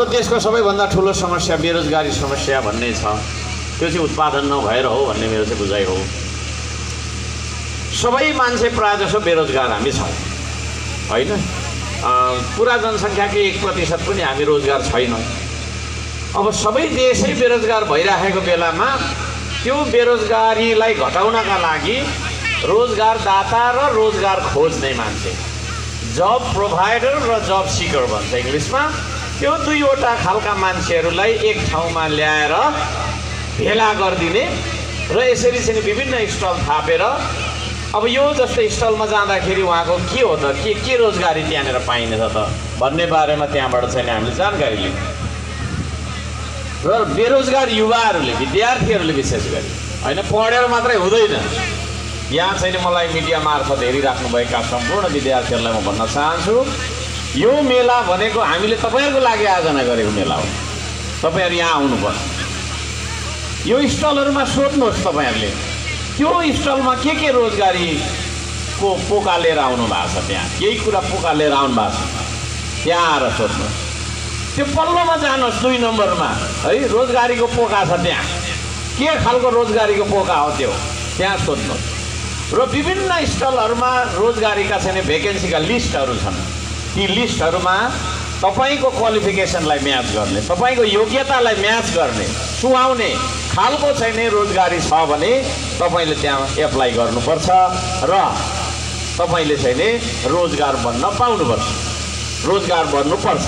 देशको सबैभन्दा ठुलो समस्या बेरोजगारी समस्या भन्ने छ। त्यो चाहिँ उत्पादन नभएर हो भन्ने मेरो चाहिँ बुझाइ हो। सबै मान्छे प्रायः जसो बेरोजगार हामी छौँ होइन। पुरा जनसङ्ख्याको 1% पनि हामी रोजगार छैनौँ। अब सबै देशै बेरोजगार भइराखेको बेलामा त्यो बेरोजगारीलाई घटाउनका लागि रोजगारदाता र रोजगार खोज्ने मान्छे, जब प्रोभाइडर र जब सिकर भन्छ इङ्ग्लिसमा, त्यो दुईवटा खालका मान्छेहरूलाई एक ठाउँमा ल्याएर भेला गरिदिने र यसरी चाहिँ विभिन्न स्टल थापेर अब यो जस्तै स्टलमा जाँदाखेरि उहाँको के हो त, के रोजगारी त्यहाँनिर पाइनेछ त भन्ने बारेमा त्यहाँबाट चाहिँ हामीले जानकारी लियौँ। र बेरोजगार युवाहरूले, विद्यार्थीहरूले विशेष गरी होइन, पढेर मात्रै हुँदैन। यहाँ चाहिँ मलाई मिडिया मार्फत हेरिराख्नुभएका सम्पूर्ण विद्यार्थीहरूलाई म भन्न चाहन्छु, यो मेला भनेको हामीले तपाईँहरूको लागि आयोजना गरेको मेला हो। तपाईँहरू यहाँ आउनुपर्छ। यो स्टलहरूमा सोध्नुहोस्, तपाईँहरूले त्यो स्टलमा के रोजगारीको पोका लिएर आउनु भएको छ, त्यहाँ केही कुरा पोका लिएर आउनु भएको छ, त्यहाँ आएर सोध्नुहोस्। त्यो पल्लोमा जानुहोस्, 2 नम्बरमा है रोजगारीको पोका छ, त्यहाँ के खालको रोजगारीको पोका हो त्यो त्यहाँ सोध्नुहोस्। र विभिन्न स्टलहरूमा रोजगारीका चाहिँ भेकेन्सीका लिस्टहरू छन्। ती लिस्टहरूमा तपाईँको क्वालिफिकेसनलाई म्याच गर्ने, तपाईँको योग्यतालाई म्याच गर्ने, सुहाउने खालको चाहिँ नि रोजगारी छ भने तपाईँले त्यहाँ एप्लाई गर्नुपर्छ र तपाईँले चाहिँ नि रोजगार बन्न पाउनुपर्छ, रोजगार बन्नुपर्छ।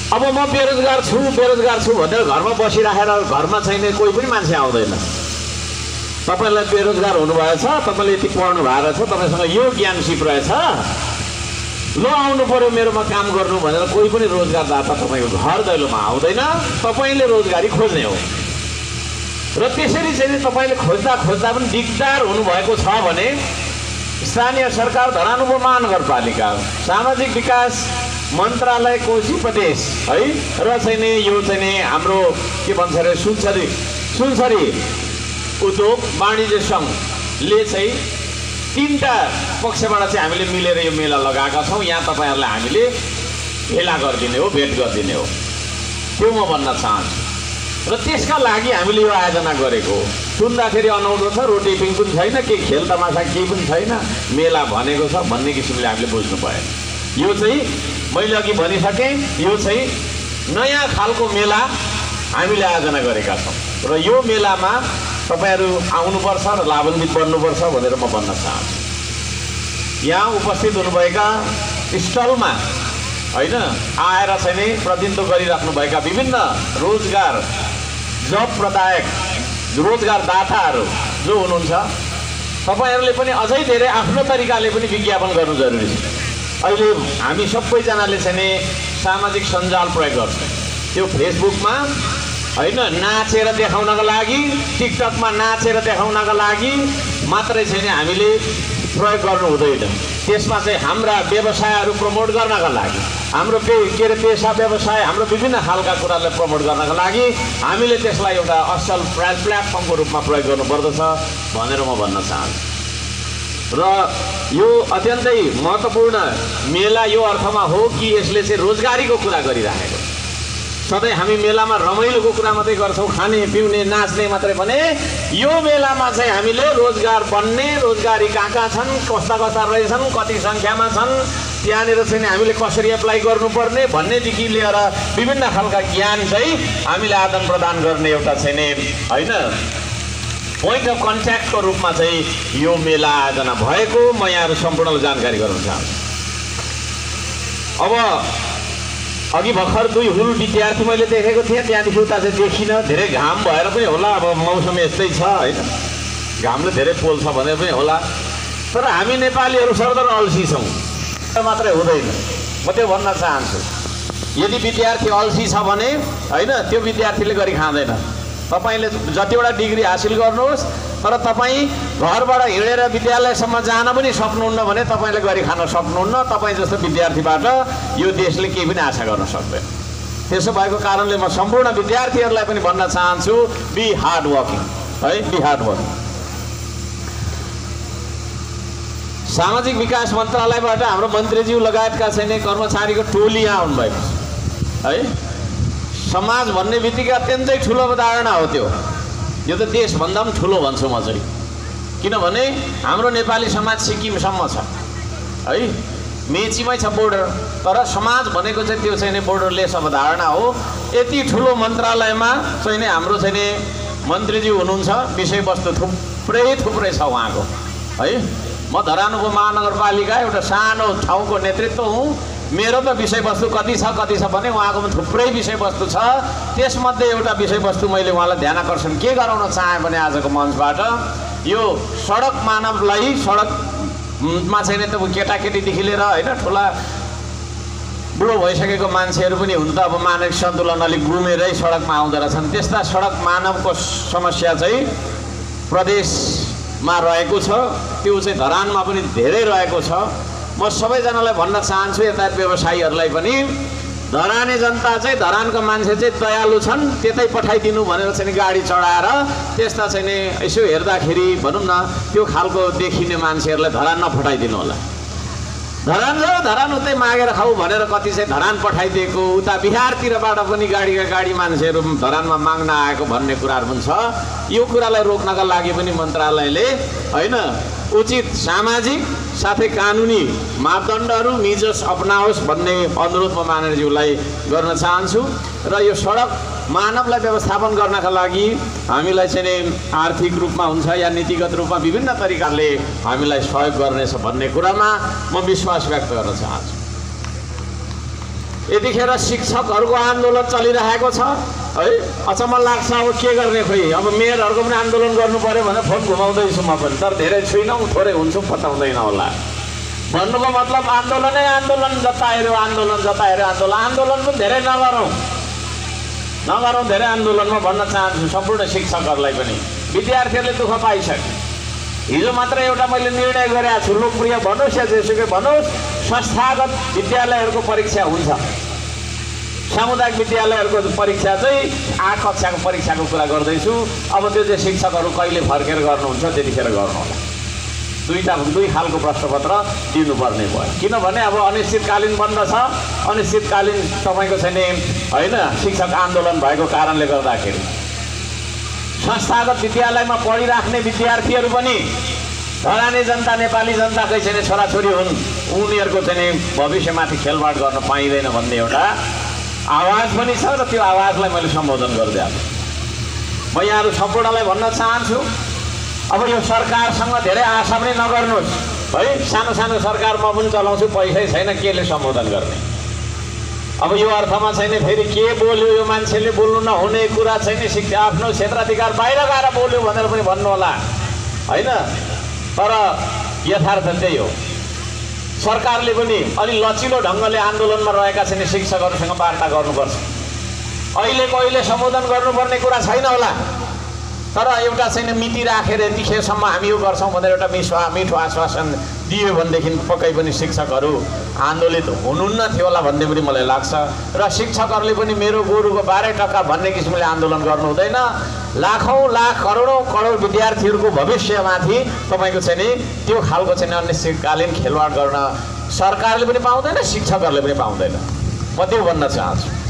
अब म बेरोजगार छु भनेर घरमा बसिराखेर घरमा चाहिँ नि कोही पनि मान्छे आउँदैन। तपाईँलाई बेरोजगार हुनुभएछ, तपाईँले यति पढ्नु भएको छ, तपाईँसँग यो ज्ञान सिप रहेछ, ल आउनु पर्यो मेरोमा काम गर्नु भनेर कोही पनि रोजगारदाता तपाईँको घर दैलोमा आउँदैन। तपाईँले रोजगारी खोज्ने हो। र त्यसरी चाहिँ तपाईँले खोज्दा पनि दिगदार हुनुभएको छ भने स्थानीय सरकार, धरानुको महानगरपालिका, सामाजिक विकास मन्त्रालय कोशी प्रदेश है र चाहिँ नि यो चाहिँ नि हाम्रो के भन्छ अरे सुनसरी उद्योग वाणिज्य सङ्घले चाहिँ 3टा पक्षबाट चाहिँ हामीले मिलेर यो मेला लगाएका छौँ। यहाँ तपाईँहरूलाई हामीले भेला गरिदिने हो, भेट गरिदिने हो, त्यो म भन्न चाहन्छु। र त्यसका लागि हामीले यो आयोजना गरेको हो। सुन्दाखेरि अनौठो छ, रोटेपिङ पनि छैन, केही खेल तमासा केही पनि छैन, मेला भनेको छ भन्ने किसिमले हामीले बुझ्नु पाएन। यो चाहिँ मैले अघि भनिसकेँ, यो चाहिँ नयाँ खालको मेला हामीले आयोजना गरेका छौँ र यो मेलामा तपाईँहरू आउनुपर्छ र लाभान्वित बन्नुपर्छ भनेर म भन्न चाहन्छु। यहाँ उपस्थित हुनुभएका स्टलमा होइन आएर चाहिँ नि प्रतिनिधित्व गरिराख्नुभएका विभिन्न रोजगार जब प्रदायक रोजगारदाताहरू जो हुनुहुन्छ, तपाईँहरूले पनि अझै धेरै आफ्नो तरिकाले पनि विज्ञापन गर्नु जरुरी छ। अहिले हामी सबैजनाले चाहिँ नि सामाजिक सञ्जाल प्रयोग गर्छौँ। त्यो फेसबुकमा होइन नाचेर देखाउनका लागि, टिकटकमा नाचेर देखाउनका लागि मात्रै चाहिँ नि हामीले प्रयोग गर्नु हुँदैन। त्यसमा चाहिँ हाम्रा व्यवसायहरू प्रमोट गर्नका लागि, हाम्रो के अरे पेसा व्यवसाय, हाम्रो विभिन्न खालका कुरालाई प्रमोट गर्नका लागि हामीले त्यसलाई एउटा असल प्लेटफर्मको रूपमा प्रयोग गर्नुपर्दछ भनेर म भन्न चाहन्छु। र यो अत्यन्तै महत्त्वपूर्ण मेला यो अर्थमा हो कि यसले चाहिँ रोजगारीको कुरा गरिराखेको। सधैँ हामी मेलामा रमाइलोको कुरा मात्रै गर्छौँ, खाने पिउने नाच्ने मात्रै भने यो मेलामा चाहिँ हामीले रोजगार बन्ने, रोजगारी कहाँ छन्, कस्ता रहेछन्, कति सङ्ख्यामा छन्, त्यहाँनिर चाहिँ हामीले कसरी एप्लाई गर्नुपर्ने भन्नेदेखि लिएर विभिन्न खालका ज्ञान चाहिँ हामीले आदान प्रदान गर्ने एउटा चाहिँ नि होइन पोइन्ट अफ कन्ट्याक्टको रूपमा चाहिँ यो मेला आयोजना भएको म यहाँहरू सम्पूर्णलाई जानकारी गराउन चाहन्छु। अब अघि भर्खर 2 हुल विद्यार्थी मैले देखेको थिएँ, त्यहाँदेखि उता चाहिँ देखिनँ। धेरै घाम भएर पनि होला, अब मौसम यस्तै छ होइन, घामले धेरै पोल्छ भने पनि होला। तर हामी नेपालीहरू सर्वदा अल्छी छौँ मात्रै हुँदैन, म त्यो भन्न चाहन्छु। यदि विद्यार्थी अल्छी छ भने होइन त्यो विद्यार्थीले गरी खाँदैन। तपाईँले जतिवटा डिग्री हासिल गर्नुहोस् तर तपाईँ घरबाट हिँडेर विद्यालयसम्म जान पनि सक्नुहुन्न भने तपाईँले गरी खान सक्नुहुन्न। तपाईँ जस्तो विद्यार्थीबाट यो देशले केही पनि आशा गर्न सक्दैन। त्यसो भएको कारणले म सम्पूर्ण विद्यार्थीहरूलाई पनि भन्न चाहन्छु, बी हार्ड वर्किङ है, बी हार्ड वर्किङ। सामाजिक विकास मन्त्रालयबाट हाम्रो मन्त्रीज्यू लगायतका चाहिँ कर्मचारीको टोली यहाँ आउनुभएको छ। है। समाज भन्ने बित्तिकै अत्यन्तै ठुलो अवधारणा हो त्यो। यो त देशभन्दा पनि ठुलो भन्छु म चाहिँ, किनभने हाम्रो नेपाली समाज सिक्किमसम्म छ है, मेचीमै छ बोर्डर, तर समाज भनेको चाहिँ त्यो चाहिँ बोर्डरलेस अवधारणा हो। यति ठुलो मन्त्रालयमा चाहिँ हाम्रो चाहिँ मन्त्रीजी हुनुहुन्छ, विषयवस्तु थुप्रै छ उहाँको है। म धरान उपमहानगरपालिका एउटा सानो ठाउँको नेतृत्व हुँ, मेरो त विषयवस्तु कति छ भने उहाँको पनि थुप्रै विषयवस्तु छ। त्यसमध्ये एउटा विषयवस्तु मैले उहाँलाई ध्यान आकर्षण के गराउन चाहेँ भने आजको मञ्चबाट यो सडक मानवलाई सडकमा चाहिँ त केटाकेटीदेखि लिएर होइन ठुला बुढो भइसकेको मान्छेहरू पनि हुन त अब मानसिक सन्तुलन अलिक गुमेरै सडकमा आउँदो रहेछन्। त्यस्ता सडक मानवको समस्या चाहिँ प्रदेशमा रहेको छ, त्यो चाहिँ धरानमा पनि धेरै रहेको छ। म सबैजनालाई भन्न चाहन्छु, यता व्यवसायीहरूलाई पनि, धराने जनता चाहिँ धरानको मान्छे चाहिँ दयालु छन्, त्यतै पठाइदिनु भनेर चाहिँ गाडी चढाएर त्यस्ता चाहिँ यसो हेर्दाखेरि भनौँ न त्यो खालको देखिने मान्छेहरूलाई धरान नपठाइदिनु होला। धरान जाऊ, धरान उतै मागेर खाऊ भनेर कति चाहिँ धरान पठाइदिएको, उता बिहारतिरबाट पनि गाडी मान्छेहरू धरानमा माग्न आएको भन्ने कुराहरू पनि छ। यो कुरालाई रोक्नका लागि पनि मन्त्रालयले होइन उचित सामाजिक साथै कानुनी मापदण्डहरू निजस अपनाओस् भन्ने अनुरोध म माननीयज्यूलाई गर्न चाहन्छु। र यो सडक मानवलाई व्यवस्थापन गर्नका लागि हामीलाई चाहिँ आर्थिक रूपमा हुन्छ या नीतिगत रूपमा विभिन्न तरिकाले हामीलाई सहयोग गर्नेछ भन्ने कुरामा म विश्वास व्यक्त गर्न चाहन्छु। यतिखेर शिक्षकहरूको आन्दोलन चलिरहेको छ है, अचम्म लाग्छ अब के गर्ने, खोइ अब मेयरहरूको पनि आन्दोलन गर्नु पर्यो भने फोन घुमाउँदैछु म पनि, तर धेरै छुइनँ, थोरै हुन्छु, पताउँदैन होला। भन्नुको मतलब आन्दोलन जता हेऱ्यो आन्दोलन पनि धेरै नगरौँ धेरै आन्दोलनमा भन्न चाहन्छु सम्पूर्ण शिक्षकहरूलाई पनि। विद्यार्थीहरूले दुःख पाइसके, हिजो मात्र एउटा मैले निर्णय गरेको छु, लोकप्रिय भनोस् या जेसुकै भनोस्, संस्थागत विद्यालयहरूको परीक्षा हुन्छ, सामुदायिक विद्यालयहरूको परीक्षा चाहिँ 8 कक्षाको परीक्षाको कुरा गर्दैछु। अब त्यो चाहिँ शिक्षकहरू कहिले फर्केर गर्नुहुन्छ त्यतिखेर गर्नु होला। दुई खालको प्रश्नपत्र दिनुपर्ने भयो, किनभने अब अनिश्चितकालीन बन्द छ, अनिश्चितकालीन तपाईँको चाहिँ होइन शिक्षक आन्दोलन भएको कारणले गर्दाखेरि संस्थागत विद्यालयमा पढिराख्ने विद्यार्थीहरू पनि धरानी जनता नेपाली जनताकै चाहिँ छोराछोरी हुन्, उनीहरूको चाहिँ भविष्यमाथि खेलवाड गर्न पाइँदैन भन्ने एउटा आवाज पनि छ र त्यो आवाजलाई मैले सम्बोधन गर्दै आएको। म यहाँहरू सम्पूर्णलाई भन्न चाहन्छु, अब यो सरकारसँग धेरै आशा पनि नगर्नुहोस् है। सानो सरकार म पनि चलाउँछु, पैसै छैन, केले सम्बोधन गर्ने। अब यो अर्थमा छैन फेरि के बोल्यो यो मान्छेले, बोल्नु नहुने कुरा छैन, शिक्षा आफ्नो क्षेत्राधिकार बाहिर गएर बोल्यो भनेर पनि भन्नु होला होइन। तर यथार्थ त्यही हो, सरकारले पनि अलि लचिलो ढङ्गले आन्दोलनमा रहेका छैन शिक्षकहरूसँग वार्ता गर्नुपर्छ। अहिले सम्बोधन गर्नुपर्ने कुरा छैन होला, तर एउटा चाहिँ मिति राखेर यतिखेरसम्म हामी यो गर्छौँ भनेर एउटा मिठो आश्वासन दियो भनेदेखि पक्कै पनि शिक्षकहरू आन्दोलित हुनुहुन्न थियो होला भन्ने पनि मलाई लाग्छ। र शिक्षकहरूले पनि मेरो गोरुको 12% भन्ने किसिमले आन्दोलन गर्नु हुँदैन। लाखौँ लाख करोडौँ विद्यार्थीहरूको भविष्यमाथि तपाईँको चाहिँ नि त्यो खालको चाहिँ अनिश्चितकालीन खेलवाड गर्न सरकारले पनि पाउँदैन, शिक्षकहरूले पनि पाउँदैन। म त्यो भन्न चाहन्छु।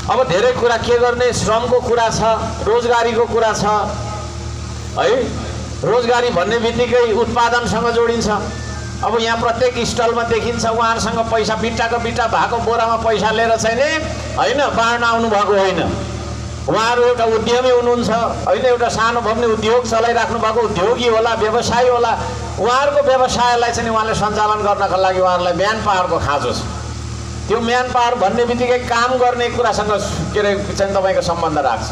अब धेरै कुरा के गर्ने, श्रमको कुरा छ, रोजगारीको कुरा छ है। रोजगारी भन्ने बित्तिकै उत्पादनसँग जोडिन्छ। अब यहाँ प्रत्येक स्टलमा देखिन्छ उहाँहरूसँग पैसा बिट्टाको बिट्टा भएको बोरामा पैसा लिएर चाहिँ नि होइन बाँड्न आउनु भएको होइन। उहाँहरू एउटा उद्यमी हुनुहुन्छ होइन, एउटा सानो भए पनि उद्योग चलाइराख्नु भएको उद्योगी होला, व्यवसायी होला। उहाँहरूको व्यवसायलाई चाहिँ उहाँले सञ्चालन गर्नका लागि उहाँहरूलाई म्यान पावरको खाँचो छ। त्यो म्यान पावर भन्ने बित्तिकै काम गर्ने कुरासँग के अरे चाहिँ तपाईँको सम्बन्ध राख्छ।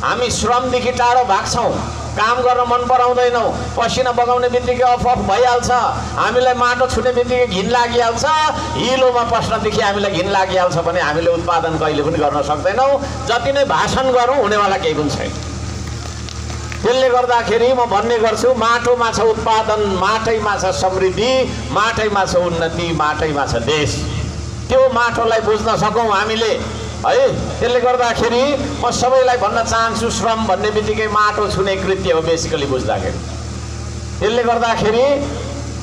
हामी श्रमदेखि टाढो भाग्छौँ, काम गर्न मन पराउँदैनौँ, पसिना बगाउने बित्तिकै अफ भइहाल्छ, हामीलाई माटो छुने बित्तिकै घिन लागिहाल्छ, हिलोमा पस्नदेखि हामीलाई घिन लागिहाल्छ भने हामीले उत्पादन कहिले पनि गर्न सक्दैनौँ। जति नै भाषण गरौँ हुनेवाला केही पनि छैन। त्यसले गर्दाखेरि म भन्ने गर्छु, माटोमा छ उत्पादन, माटैमा छ समृद्धि, माटैमा छ उन्नति, माटैमा छ देश। त्यो माटोलाई बुझ्न सकौँ हामीले है। त्यसले गर्दाखेरि म सबैलाई भन्न चाहन्छु, श्रम भन्ने बित्तिकै माटो छुने कृत्य हो बेसिकली बुझ्दाखेरि। त्यसले गर्दाखेरि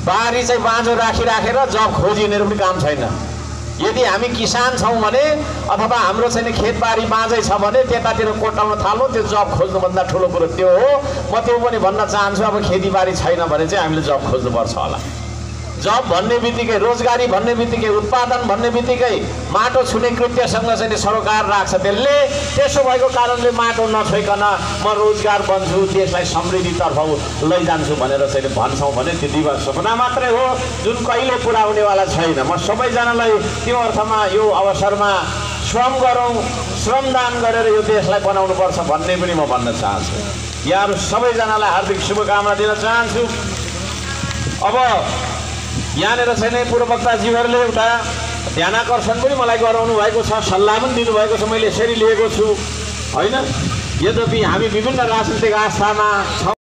बारी चाहिँ बाँझो राखेर जब खोजिनेहरू पनि काम छैन। यदि हामी किसान छौँ भने अथवा हाम्रो चाहिँ खेतबारी बाँझै छ भने त्यतातिर कोटाउन थाल्नु, त्यो जब खोज्नुभन्दा ठुलो कुरो त्यो हो। म त्यो पनि भन्न चाहन्छु, अब खेतीबारी छैन भने चाहिँ हामीले जब खोज्नुपर्छ होला। जब भन्ने बित्तिकै, रोजगारी भन्ने बित्तिकै, उत्पादन भन्ने बित्तिकै माटो छुने कृत्यसँग चाहिँ सरोकार राख्छ त्यसले। त्यसो भएको कारणले माटो नछोइकन म रोजगार बन्छु, देशलाई समृद्धितर्फ लैजान्छु भनेर चाहिँ भन्छौँ भने त्यो दिवस सपना मात्रै हो, जुन कहिले पुरा हुनेवाला छैन। म सबैजनालाई त्यो अर्थमा यो अवसरमा श्रम गरौँ, श्रमदान गरेर यो देशलाई बनाउनुपर्छ भन्ने पनि म भन्न चाहन्छु। यहाँहरू सबैजनालाई हार्दिक शुभकामना दिन चाहन्छु। अब यहाँनिर चाहिँ पूर्व वक्ताजीहरूले एउटा ध्यानाकर्षण पनि मलाई गराउनु भएको छ, सल्लाह पनि दिनुभएको छ, मैले यसरी लिएको छु होइन। यद्यपि हामी विभिन्न राजनीतिक आस्थामा छौँ।